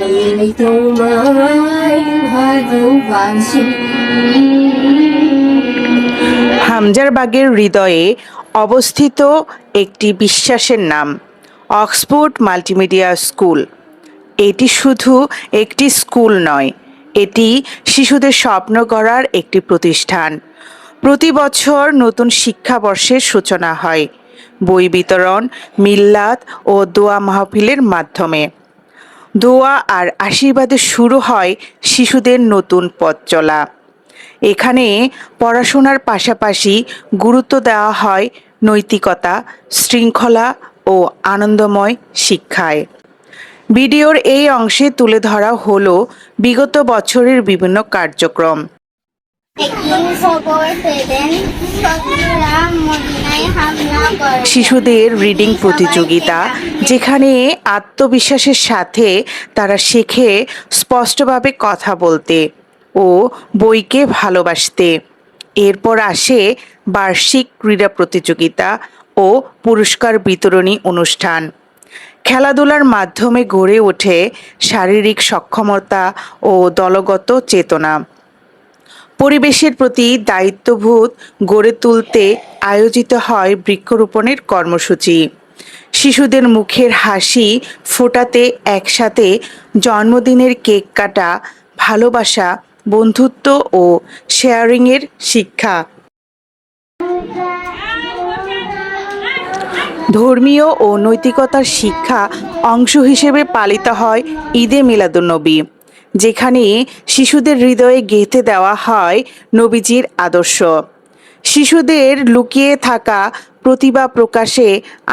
এই তোমায় ভালোবাসি। হামজারবাগের হৃদয়ে অবস্থিত একটি বিশ্বাসের নাম অক্সফোর্ড মাল্টিমিডিয়া স্কুল। এটি শুধু একটি স্কুল নয়, এটি শিশুদের স্বপ্ন গড়ার একটি প্রতিষ্ঠান। প্রতি বছর নতুন শিক্ষাবর্ষের সূচনা হয় বই বিতরণ, মিল্লাত ও দোয়া মাহফিলের মাধ্যমে। দোয়া আর আশীর্বাদে শুরু হয় শিশুদের নতুন পথ চলা। এখানে পড়াশোনার পাশাপাশি গুরুত্ব দেওয়া হয় নৈতিকতা, শৃঙ্খলা ও আনন্দময় শিক্ষায়। ভিডিওর এই অংশে তুলে ধরা হলো বিগত বছরের বিভিন্ন কার্যক্রম। শিশুদের রিডিং প্রতিযোগিতা, যেখানে আত্মবিশ্বাসের সাথে তারা শেখে স্পষ্টভাবে কথা বলতে ও বইকে ভালোবাসতে। এরপর আসে বার্ষিক ক্রীড়া প্রতিযোগিতা ও পুরস্কার বিতরণী অনুষ্ঠান। খেলাধুলার মাধ্যমে গড়ে ওঠে শারীরিক সক্ষমতা ও দলগত চেতনা। পরিবেশের প্রতি দায়িত্ববোধ গড়ে তুলতে আয়োজিত হয় বৃক্ষরোপণের কর্মসূচি। শিশুদের মুখের হাসি ফোটাতে একসাথে জন্মদিনের কেক কাটা, ভালোবাসা, বন্ধুত্ব ও শেয়ারিংয়ের শিক্ষা। ধর্মীয় ও নৈতিকতার শিক্ষা অংশ হিসেবে পালিত হয় ঈদে মিলাদুন্নবী, যেখানে শিশুদের হৃদয়ে গেঁথে দেওয়া হয় নবীজির আদর্শ। শিশুদের লুকিয়ে থাকা প্রতিভা প্রকাশে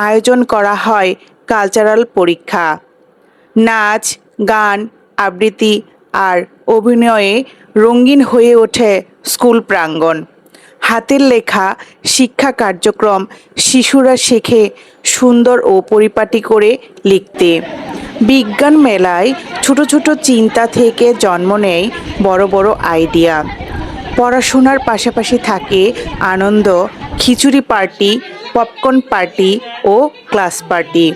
আয়োজন করা হয় কালচারাল পরীক্ষা। নাচ, গান, আবৃত্তি আর অভিনয়ে রঙিন হয়ে ওঠে স্কুল প্রাঙ্গণ। হাতের লেখা শিক্ষা কার্যক্রম, শিশুরা শেখে সুন্দর ও পরিপাটি করে লিখতে। বিজ্ঞান মেলায় ছোট ছোট চিন্তা থেকে জন্ম নেয় বড় বড় আইডিয়া। পড়াশোনার পাশাপাশি থাকে আনন্দ, খিচুড়ি পার্টি, পপকর্ন পার্টি ও ক্লাস পার্টি।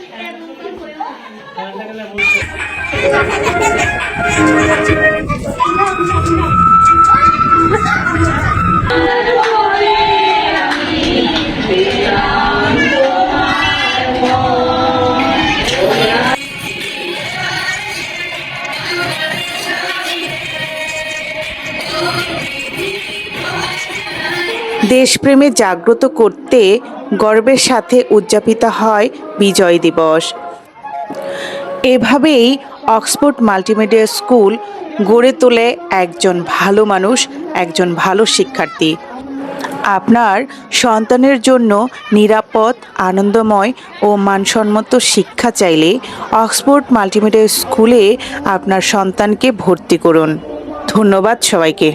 দেশপ্রেমে জাগ্রত করতে গর্বের সাথে উদযাপিত হয় বিজয় দিবস। এভাবেই অক্সফোর্ড মাল্টিমিডিয়া স্কুল গড়ে তোলে একজন ভালো মানুষ, একজন ভালো শিক্ষার্থী। আপনার সন্তানের জন্য নিরাপদ, আনন্দময় ও মানসম্মত শিক্ষা চাইলে অক্সফোর্ড মাল্টিমিডিয়া স্কুলে আপনার সন্তানকে ভর্তি করুন। ধন্যবাদ সবাইকে।